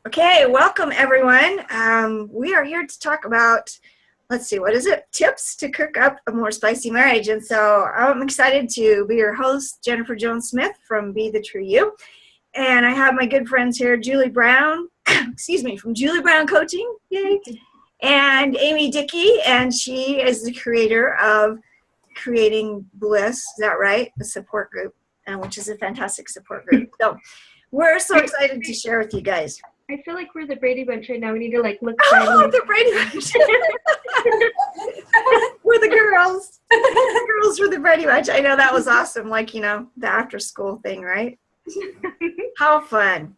Okay, welcome everyone. We are here to talk about, let's see, what is it? Tips to cook up a more spicy marriage. And so I'm excited to be your host, Jennifer Jones Smith from Be the True You. And I have my good friends here, Julie Brown, excuse me, from Julie Brown Coaching, yay, and Amy Dickey, and she is the creator of Creating Bliss, is that right? The support group, which is a fantastic support group. So we're so excited to share with you guys. I feel like we're the Brady Bunch right now. We need to look sideways. The Brady Bunch. We're the girls. The girls were the Brady Bunch. I know, that was awesome. The after school thing, right? How fun.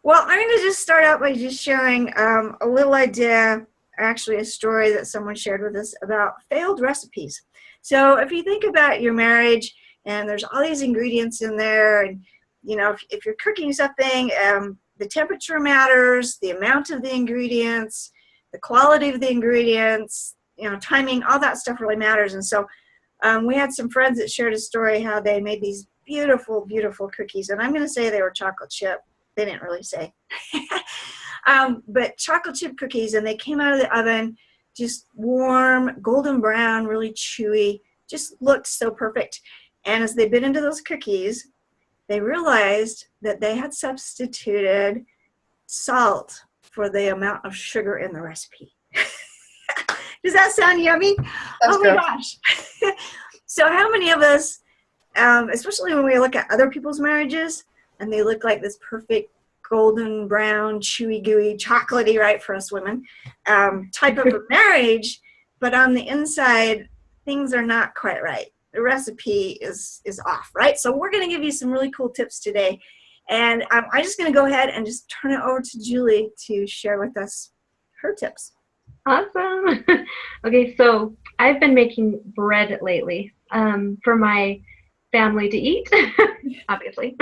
Well, I'm going to just start out by just sharing a little idea, actually a story that someone shared with us about failed recipes. So if you think about your marriage and there's all these ingredients in there, and if you're cooking something, the temperature matters, the amount of the ingredients, the quality of the ingredients, timing, all that stuff really matters. And so we had some friends that shared a story how they made these beautiful, beautiful cookies. And I'm going to say they were chocolate chip. They didn't really say. But chocolate chip cookies, and they came out of the oven just warm, golden brown, really chewy, just looked so perfect. And as they bit into those cookies, they realized that they had substituted salt for the amount of sugar in the recipe. Does that sound yummy? That's my gosh. So how many of us, especially when we look at other people's marriages, and they look like this perfect golden brown, chewy, gooey, chocolatey, right, for us women, type of a marriage, but on the inside, things are not quite right. The recipe is off, right? So we're going to give you some really cool tips today. And I'm just going to go ahead and just turn it over to Julie to share with us her tips. Awesome. Okay, so I've been making bread lately for my family to eat, obviously.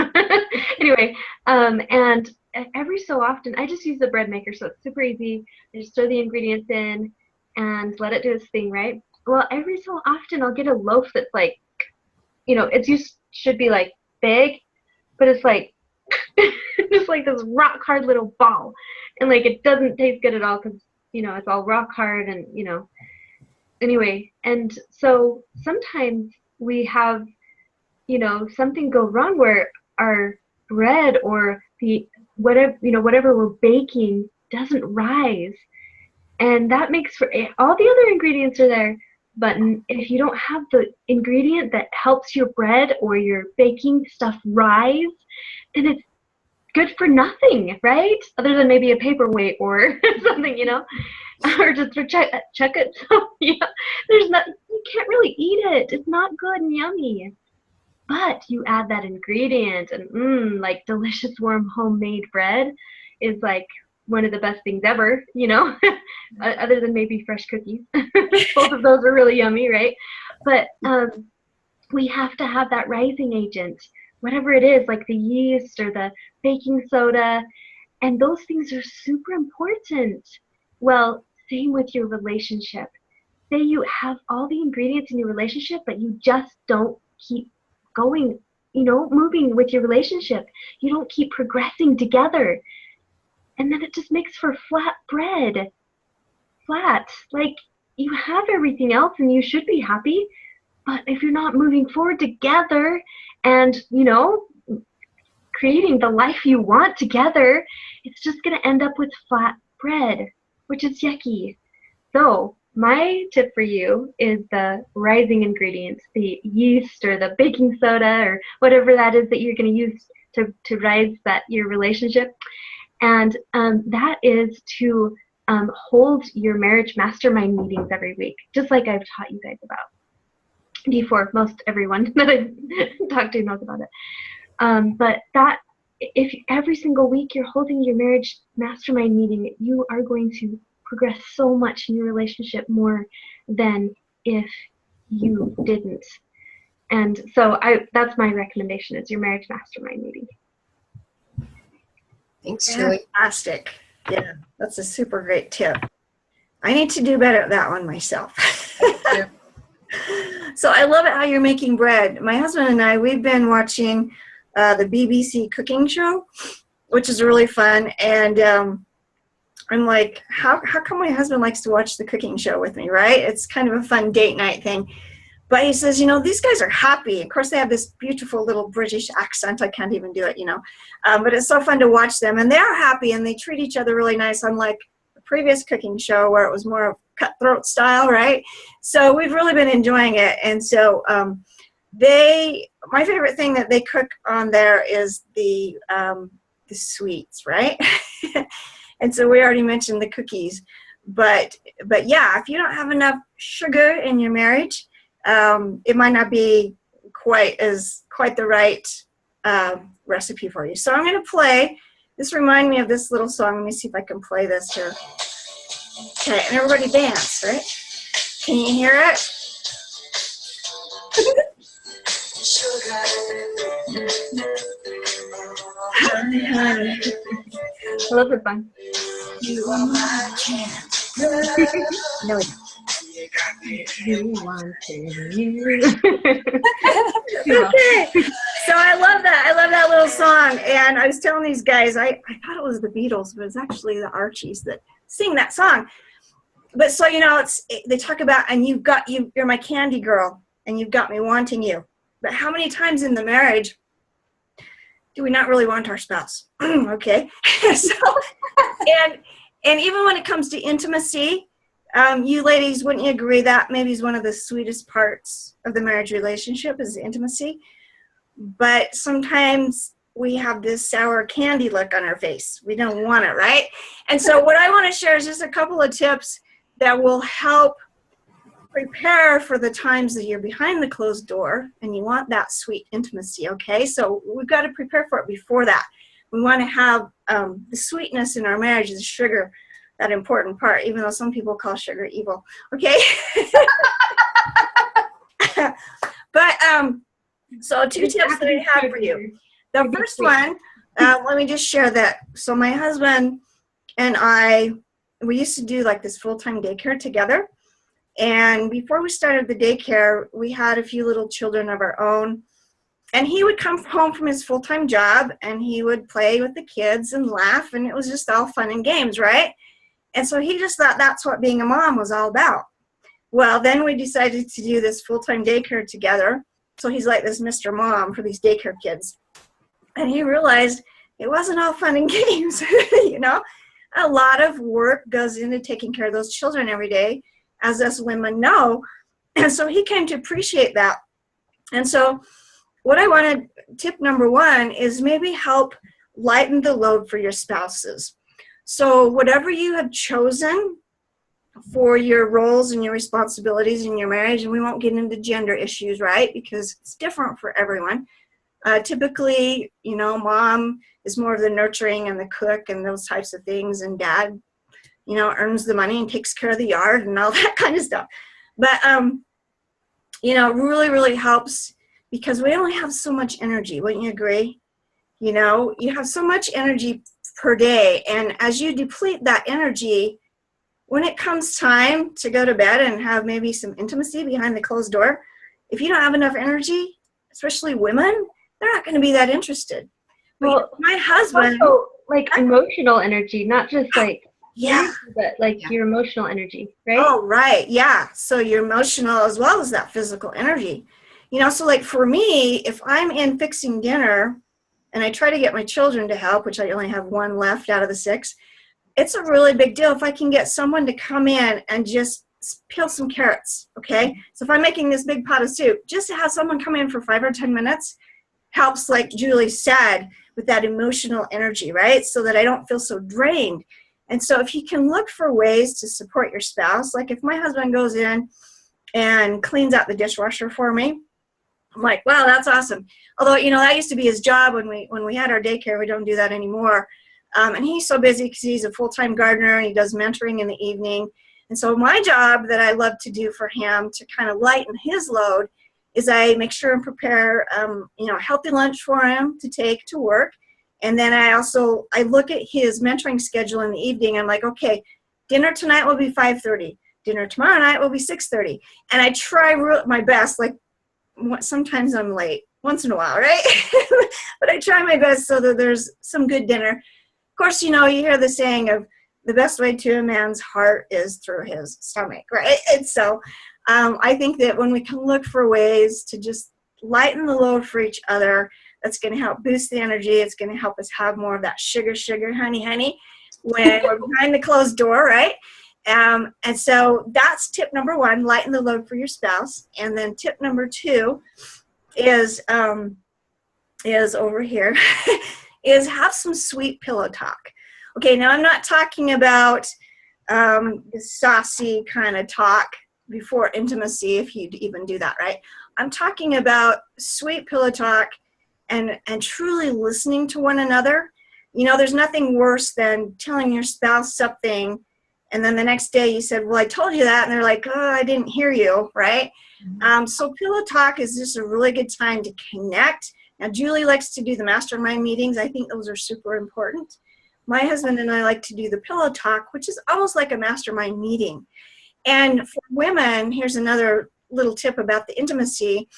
Anyway, and every so often, I just use the bread maker, so it's super easy. I just throw the ingredients in and let it do its thing, right? Well, every so often I'll get a loaf that's like, should be like big, but it's like, just like this rock hard little ball. And like, it doesn't taste good at all because, it's all rock hard and, anyway. And so sometimes we have, something go wrong where our bread or whatever we're baking doesn't rise. And that makes for all the other ingredients are there. But if you don't have the ingredient that helps your bread or your baking stuff rise, then it's good for nothing, right? Other than maybe a paperweight or something, or just for check it. So yeah, you can't really eat it. It's not good and yummy. But you add that ingredient and like delicious warm homemade bread is like one of the best things ever, other than maybe fresh cookies. Both of those are really yummy, right? But we have to have that rising agent, whatever it is, like the yeast or the baking soda, and those things are super important. Well, same with your relationship. Say you have all the ingredients in your relationship, but you just don't keep going, moving with your relationship. You don't keep progressing together. And then it just makes for flat bread. Flat. Like, you have everything else and you should be happy. But if you're not moving forward together and, creating the life you want together, it's just going to end up with flat bread, which is yucky. So my tip for you is the rising ingredients, the yeast or the baking soda or whatever that is that you're going to use to rise your relationship. And that is to hold your marriage mastermind meetings every week, just like I've taught you guys about before. Most everyone that I've talked to knows about it. But that, if every single week you're holding your marriage mastermind meeting, you are going to progress so much in your relationship more than if you didn't. And so that's my recommendation, is your marriage mastermind meeting. Thanks, Julie. Fantastic. Yeah, that's a super great tip. I need to do better at that one myself. So I love it how you're making bread. My husband and I, we've been watching the BBC cooking show, which is really fun. And I'm like, how come my husband likes to watch the cooking show with me, right? It's kind of a fun date night thing. But he says, these guys are happy. Of course, they have this beautiful little British accent. I can't even do it, But it's so fun to watch them. And they are happy, and they treat each other really nice, unlike the previous cooking show where it was more of cutthroat style, right? So we've really been enjoying it. And so my favorite thing that they cook on there is the sweets, right? And so we already mentioned the cookies. But yeah, if you don't have enough sugar in your marriage, it might not be quite the right recipe for you. So I'm going to play. This reminds me of this little song. Let me see if I can play this here. Okay, and everybody dance, right? Can you hear it? Honey, honey. I love the song. You are my chance. No, You want to. Okay, so I love that. I love that little song. And I was telling these guys, I thought it was the Beatles, but it's actually the Archies that sing that song. But so they talk about, and you're my candy girl, and you've got me wanting you. But how many times in the marriage do we not really want our spouse? Okay, so and even when it comes to intimacy. You ladies, wouldn't you agree that maybe is one of the sweetest parts of the marriage relationship is intimacy? But sometimes we have this sour candy look on our face. We don't want it, right? And so what I want to share is just a couple of tips that will help prepare for the times that you're behind the closed door and you want that sweet intimacy, okay? So we've got to prepare for it before that. We want to have the sweetness in our marriage, the sugar, that important part, even though some people call sugar evil. Okay. But so 2 tips that I have for you. The first one, let me just share that. So my husband and I, we used to do like this full-time daycare together. And before we started the daycare, we had a few little children of our own. And he would come home from his full-time job and he would play with the kids and laugh. And it was just all fun and games, right? And so he just thought that's what being a mom was all about. Well, then we decided to do this full-time daycare together. So he's like this Mr. Mom for these daycare kids. And he realized it wasn't all fun and games, A lot of work goes into taking care of those children every day, as us women know. And so he came to appreciate that. And so what I wanted, tip number 1, is maybe help lighten the load for your spouses. So whatever you have chosen for your roles and your responsibilities in your marriage, and we won't get into gender issues, right? Because it's different for everyone. Typically, mom is more of the nurturing and the cook and those types of things, and dad, earns the money and takes care of the yard and all that kind of stuff. But, really, really helps because we only have so much energy. Wouldn't you agree? You have so much energy per day, and as you deplete that energy, when it comes time to go to bed and have maybe some intimacy behind the closed door, if you don't have enough energy, especially women, they're not going to be that interested. Well, my husband, also, emotional energy, not just energy, but yeah. your emotional energy, right? Oh, right, yeah. So your emotional as well as that physical energy. So for me, if I'm in fixing dinner and I try to get my children to help, which I only have 1 left out of the 6, it's a really big deal if I can get someone to come in and just peel some carrots, okay? So if I'm making this big pot of soup, just to have someone come in for 5 or 10 minutes helps, like Julie said, with that emotional energy, right? So that I don't feel so drained. And so if you can look for ways to support your spouse, like if my husband goes in and cleans out the dishwasher for me, I'm like, wow, that's awesome. Although, that used to be his job when we had our daycare. We don't do that anymore. And he's so busy because he's a full-time gardener and he does mentoring in the evening. And so my job that I love to do for him to kind of lighten his load is I make sure and prepare, a healthy lunch for him to take to work. And then I look at his mentoring schedule in the evening. I'm like, okay, dinner tonight will be 5:30. Dinner tomorrow night will be 6:30. And I try my best, sometimes I'm late, once in a while, right? But I try my best so that there's some good dinner. Of course, you hear the saying of the best way to a man's heart is through his stomach, right? And so I think that when we can look for ways to just lighten the load for each other, that's going to help boost the energy. It's going to help us have more of that sugar, honey when we're behind the closed door, right? And so that's tip number 1, lighten the load for your spouse. And then tip number 2 is over here, is have some sweet pillow talk. Okay, now I'm not talking about saucy kind of talk before intimacy, if you even do that, right? I'm talking about sweet pillow talk and truly listening to one another. There's nothing worse than telling your spouse something and then the next day you said, well, I told you that, and they're like, oh, I didn't hear you, right? Mm-hmm. So pillow talk is just a really good time to connect. Now, Julie likes to do the mastermind meetings. I think those are super important. My husband and I like to do the pillow talk, which is almost like a mastermind meeting. And for women, here's another little tip about the intimacy,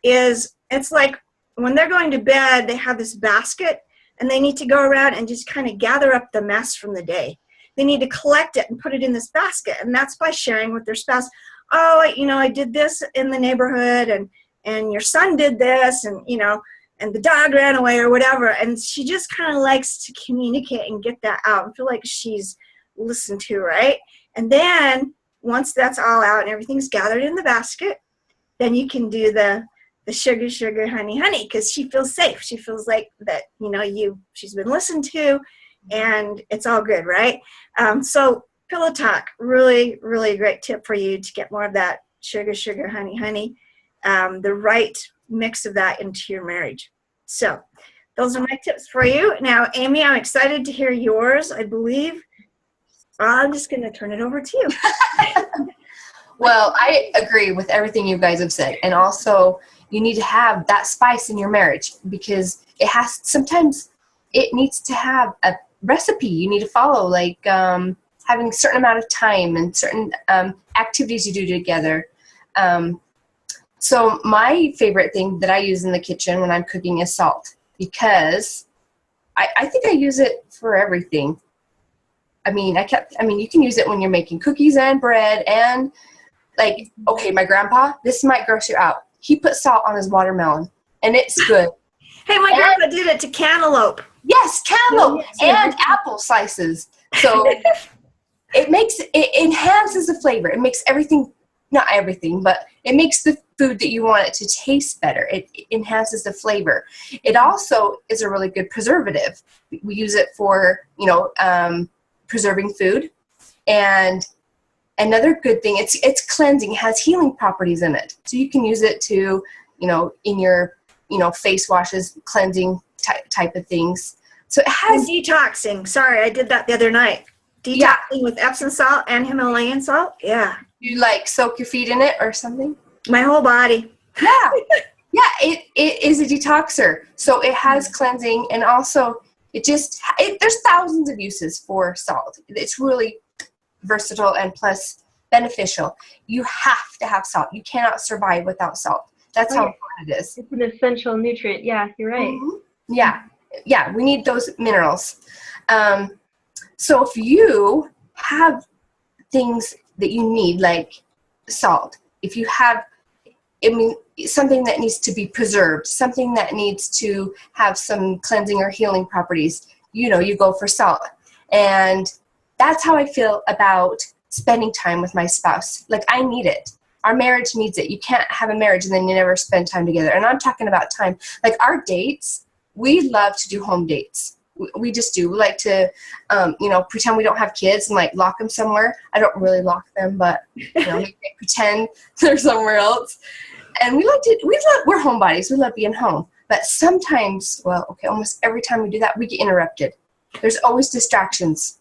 is it's like when they're going to bed, they have this basket, and they need to go around and just kind of gather up the mess from the day. They need to collect it and put it in this basket, and that's by sharing with their spouse. Oh, I did this in the neighborhood, and your son did this, and and the dog ran away or whatever. And she just kind of likes to communicate and get that out and feel like she's listened to, right? And then once that's all out and everything's gathered in the basket, then you can do the sugar, honey, because she feels safe. She feels like that, she's been listened to, and it's all good, right? So pillow talk, really, really great tip for you to get more of that sugar, honey, the right mix of that into your marriage. So those are my tips for you. Now, Amy, I'm excited to hear yours, I believe. I'm just going to turn it over to you. Well, I agree with everything you guys have said. And also, you need to have that spice in your marriage, because sometimes it needs to have a recipe you need to follow, like having a certain amount of time and certain activities you do together. So my favorite thing that I use in the kitchen when I'm cooking is salt, because I think I use it for everything. I mean, you can use it when you're making cookies and bread, and okay, my grandpa, this might gross you out. He put salt on his watermelon, and it's good. Hey, my grandpa did it to cantaloupe. Yes, cantaloupe and apple slices. So it enhances the flavor. It makes everything, not everything, but it makes the food that you want it to taste better. It enhances the flavor. It also is a really good preservative. We use it for, preserving food. And another good thing, it's cleansing. It has healing properties in it. So you can use it to, in your, face washes, cleansing type of things. So it has detoxing. Sorry, I did that the other night. Detoxing with Epsom salt and Himalayan salt. Yeah. You soak your feet in it or something? My whole body. Yeah. Yeah, it is a detoxer. So it has cleansing, and also there's thousands of uses for salt. It's really versatile and plus beneficial. You have to have salt. You cannot survive without salt. That's how important it is. It's an essential nutrient. Yeah, you're right. Mm-hmm. Yeah, we need those minerals. So if you have things that you need, like salt, if you have, something that needs to be preserved, something that needs to have some cleansing or healing properties, you go for salt. And that's how I feel about spending time with my spouse. I need it. Our marriage needs it. You can't have a marriage and then you never spend time together. And I'm talking about time. Our dates, we love to do home dates. We just do. We like to, pretend we don't have kids and lock them somewhere. I don't really lock them, but maybe they pretend they're somewhere else. And we're homebodies. We love being home. But sometimes, almost every time we do that, we get interrupted. There's always distractions,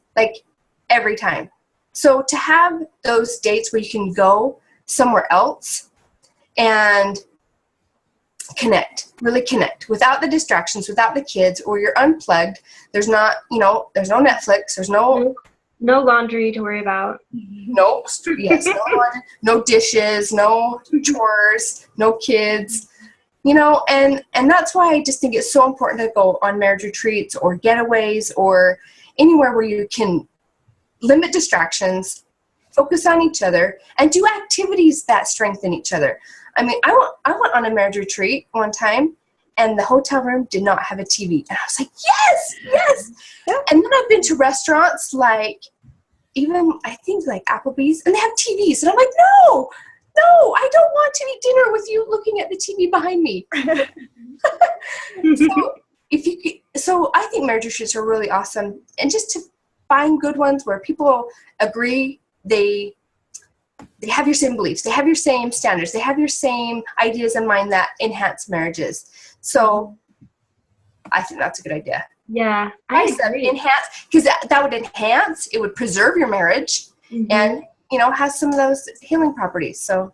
every time. So to have those dates where you can go somewhere else and really connect without the distractions, without the kids, or you're unplugged. There's no Netflix. There's no laundry to worry about. No laundry, no dishes, no chores, no kids. and that's why I just think it's so important to go on marriage retreats or getaways or anywhere where you can limit distractions, focus on each other, and do activities that strengthen each other. I mean, I went on a marriage retreat one time, and the hotel room did not have a TV. And I was like, yes, yes. Yeah. And then I've been to restaurants like even, I think, like Applebee's, and they have TVs. And I'm like, no, I don't want to eat dinner with you looking at the TV behind me. So I think marriage retreats are really awesome. And just to find good ones where people agree, they have your same beliefs, they have your same standards, they have your same ideas in mind that enhance marriages. So I think that's a good idea. Yeah, I agree. Enhance, because that would enhance, it would preserve your marriage, and has some of those healing properties. So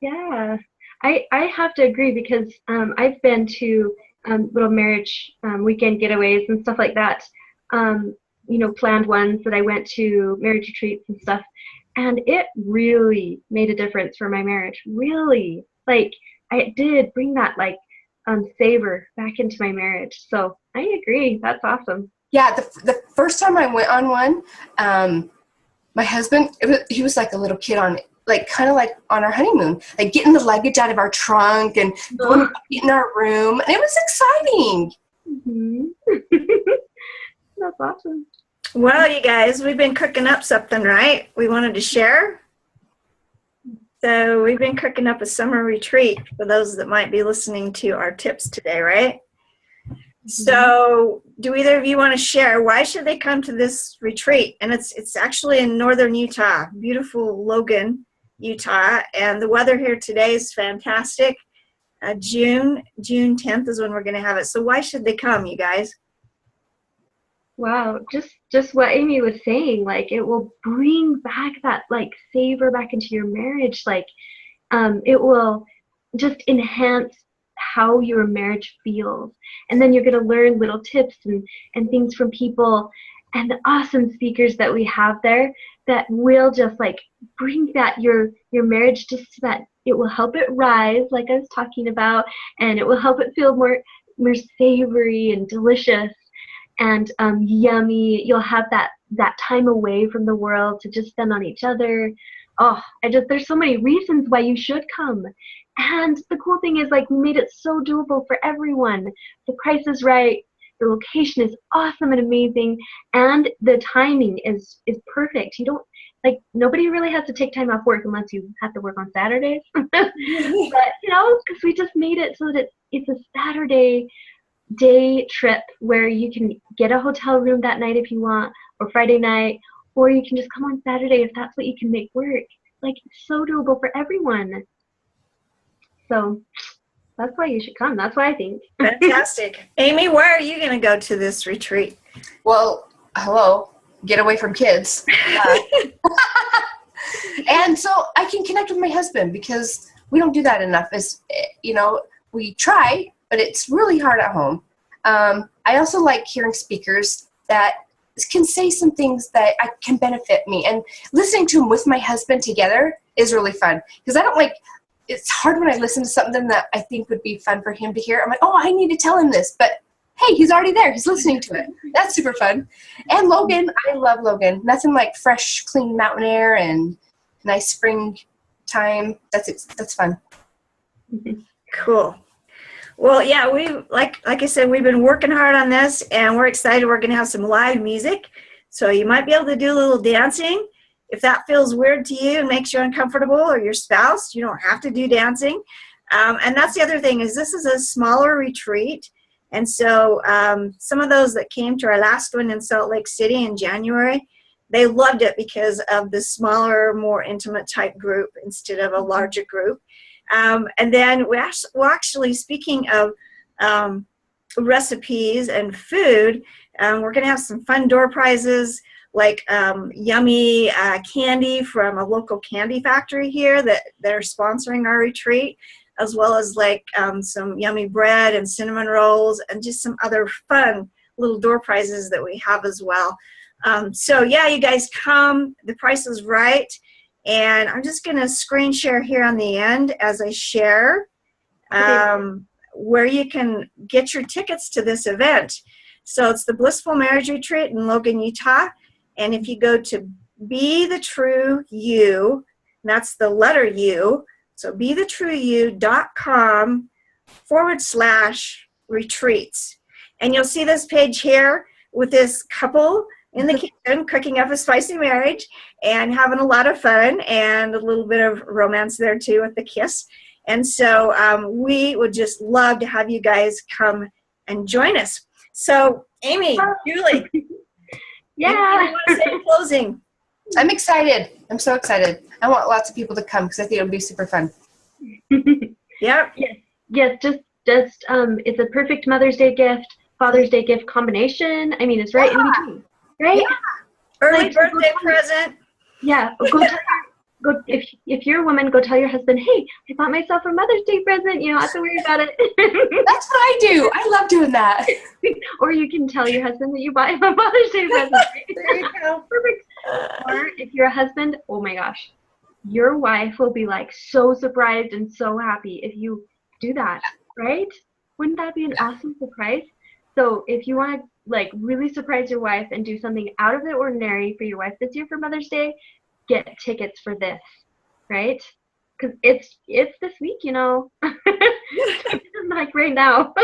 yeah, I have to agree, because I've been to little marriage weekend getaways and stuff like that, planned ones that I went to, marriage retreats and stuff, and it really made a difference for my marriage. Really, like, it did bring that savor back into my marriage. So I agree. That's awesome. Yeah, the first time I went on one, my husband, he was like a little kid on kind of like on our honeymoon, like getting the luggage out of our trunk and going in our room, and it was exciting. That's awesome. Well, you guys, we've been cooking up something, right? We wanted to share. So we've been cooking up a summer retreat for those that might be listening to our tips today, right? So do either of you want to share, why should they come to this retreat? And it's actually in northern Utah, beautiful Logan, Utah. And the weather here today is fantastic. June 10th is when we're going to have it. So why should they come, you guys? Wow, just what Amy was saying, it will bring back that savor back into your marriage. It will just enhance how your marriage feels. And then you're going to learn little tips and things from people and the awesome speakers that we have there that will just bring that your marriage just to that. It will help it rise, like I was talking about, and it will help it feel more savory and delicious and yummy. You'll have that time away from the world to just spend on each other. There's so many reasons why you should come. And the cool thing is, we made it so doable for everyone. The price is right, the location is awesome and amazing, and the timing is perfect. You don't, nobody really has to take time off work unless you have to work on Saturdays. But, because we just made it so that it's a Saturday day trip where you can get a hotel room that night if you want, or Friday night, or you can just come on Saturday if that's what you can make work. It's so doable for everyone. So that's why you should come. That's what I think. Fantastic. Amy, where are you going to go to this retreat? Well, hello, get away from kids. And so I can connect with my husband, because we don't do that enough. We try, but it's really hard at home. I also like hearing speakers that can say some things that can benefit me, and listening to them with my husband together is really fun, because it's hard when I listen to something that I think would be fun for him to hear. I'm like, I need to tell him this, but hey, he's already there. He's listening to it. That's super fun. And Logan, I love Logan. Nothing like fresh, clean mountain air and nice spring time. That's fun. Cool. Well, yeah, we like I said, we've been working hard on this, and we're excited. We're going to have some live music, so you might be able to do a little dancing. If that feels weird to you and makes you uncomfortable, or your spouse, you don't have to do dancing. And that's the other thing, is this is a smaller retreat, and so some of those that came to our last one in Salt Lake City in January, they loved it because of the smaller, more intimate type group instead of a larger group. And then we actually, speaking of recipes and food, we're going to have some fun door prizes, yummy candy from a local candy factory here that they're sponsoring our retreat, as well as some yummy bread and cinnamon rolls, and just some other fun little door prizes that we have as well. So yeah, you guys come. The price is right. And I'm just going to screen share here on the end as I share. where you can get your tickets to this event. So it's the Blissful Marriage Retreat in Logan, Utah. And if you go to Be the True You, that's the letter U, so bethetrueyou.com/retreats. And you'll see this page here with this couple in the kitchen cooking up a spicy marriage and having a lot of fun and a little bit of romance there too with the kiss. And so we would just love to have you guys come and join us. So Amy, Julie, Yeah. you want to say in closing? I'm excited. I'm so excited. I want lots of people to come because I think it'll be super fun. Yep. Yes, just it's a perfect Mother's Day gift, Father's Day gift combination. I mean, it's right in between, right? Yeah. Early birthday present. Yeah, if you're a woman, go tell your husband, hey, I bought myself a Mother's Day present. You don't have to worry about it. That's what I do. I love doing that. Or you can tell your husband that you bought him a Mother's Day present. There you go. Perfect. Or if you're a husband, oh my gosh, your wife will be like so surprised and so happy if you do that, right? Wouldn't that be an awesome surprise? So if you want to like really surprise your wife and do something out of the ordinary for your wife this year for Mother's Day, get tickets for this, right? Because it's this week, you know. Like right now.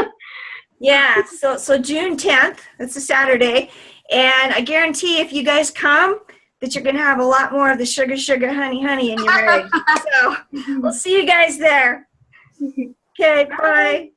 Yeah, so June 10th, it's a Saturday, and I guarantee if you guys come, that you're going to have a lot more of the sugar, sugar, honey, honey in your marriage. So we'll see you guys there. Okay, bye.